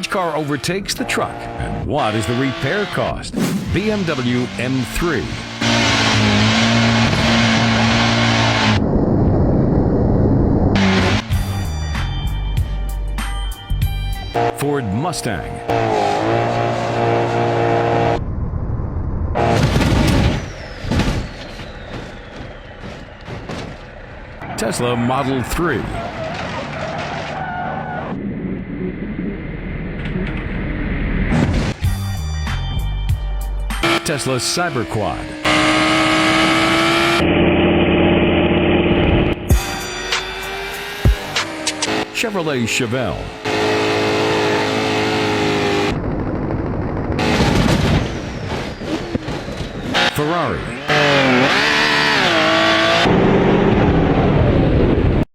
Which car overtakes the truck? And what is the repair cost? BMW M3. Ford Mustang. Tesla Model 3. Tesla Cyberquad. Chevrolet Chevelle. Ferrari.